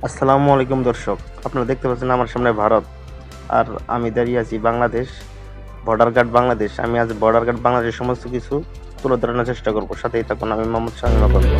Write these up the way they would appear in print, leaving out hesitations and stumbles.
আসসালামু আলাইকুম দর্শক, আপনারা দেখতে পাচ্ছেন আমার সামনে ভারত আর আমি দাঁড়িয়ে আছি বাংলাদেশ, বর্ডার গার্ড বাংলাদেশ। আমি আজ বর্ডার গার্ড বাংলাদেশের সমস্ত কিছু তুলে ধরানোর চেষ্টা করবো। সাথেই থাকুন, আমি মোহাম্মদ শামীমা করবো।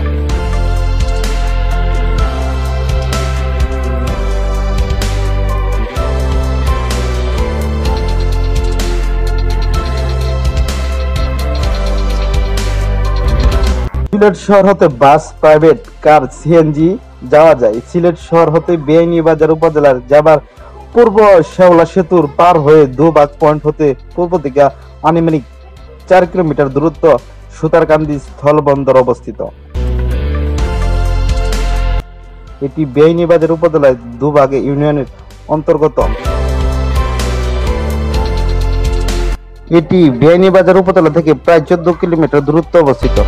সিলেট শহর হতে বাস, প্রাইভেট কার, সিএনজি যাওয়া যায়। সিলেট শহর হতে বেআইনীবাজার উপজেলার যাবার পূর্ব শেওলা সেতুর পার হয়ে দুবাগ পয়েন্ট হতে পূর্ব দিকে আনুমানিক 4 কিলোমিটার দূরত্ব সুতারকান্দি স্থলবন্দর অবস্থিত। এটি বেআইনীবাজার উপজেলার দুবাগে ইউনিয়নের অন্তর্গত। এটি বেআইনীবাজার উপজেলা থেকে প্রায় 14 কিলোমিটার দূরত্ব অবস্থিত।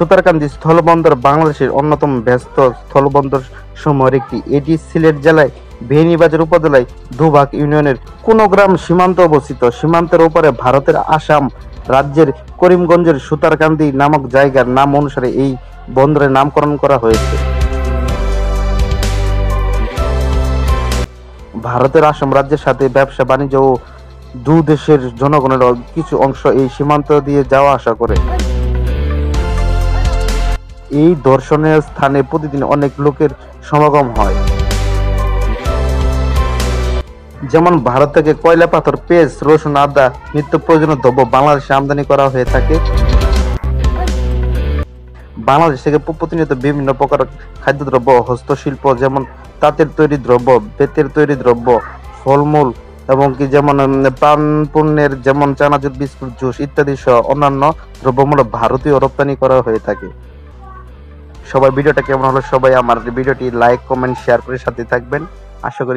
সুতারকান্দি স্থলবন্দর বাংলাদেশের অন্যতম ব্যস্ত স্থলবন্দর সমূহের একটি। এটি সিলেট জেলায় বেআইনীবাজার উপজেলায় দুবাগ ইউনিয়নের কোনগ্রাম সীমান্ত অবস্থিত। সীমান্তের উপরে ভারতের আসাম রাজ্যের করিমগঞ্জের সুতারকান্দি নামক জায়গার নাম অনুসারে এই বন্দরের নামকরণ করা হয়েছে। ভারতের আসাম রাজ্যের সাথে ব্যবসা বাণিজ্য ও দু দেশের জনগণের কিছু অংশ এই সীমান্ত দিয়ে যাওয়া আসা করে। এই দর্শনীয় স্থানে প্রতিদিন অনেক লোকের সমাগম হয়। যেমন ভারত থেকে কয়লা, পাথর, পেঁয়াজ, রসুন, আদা নিত্য প্রয়োজনীয় দ্রব্য বাংলাদেশে আমদানি করা হয়ে থাকে। বাংলাদেশ থেকে প্রতিনিয়ত বিভিন্ন প্রকার খাদ্যদ্রব্য, হস্তশিল্প যেমন তাঁতের তৈরি দ্রব্য, বেতের তৈরি দ্রব্য, ফলমূল এবং কি যেমন পান পণ্যের যেমন চানাচুর, বিস্কুট, জুস ইত্যাদি সহ অন্যান্য দ্রব্যমূলক ভারতীয় রপ্তানি করা হয়ে থাকে। সবাই ভিডিওটা কেমন হলো, সবাই আমার ভিডিওটি লাইক, কমেন্ট, শেয়ার করে সাথে থাকবেন। আশা করি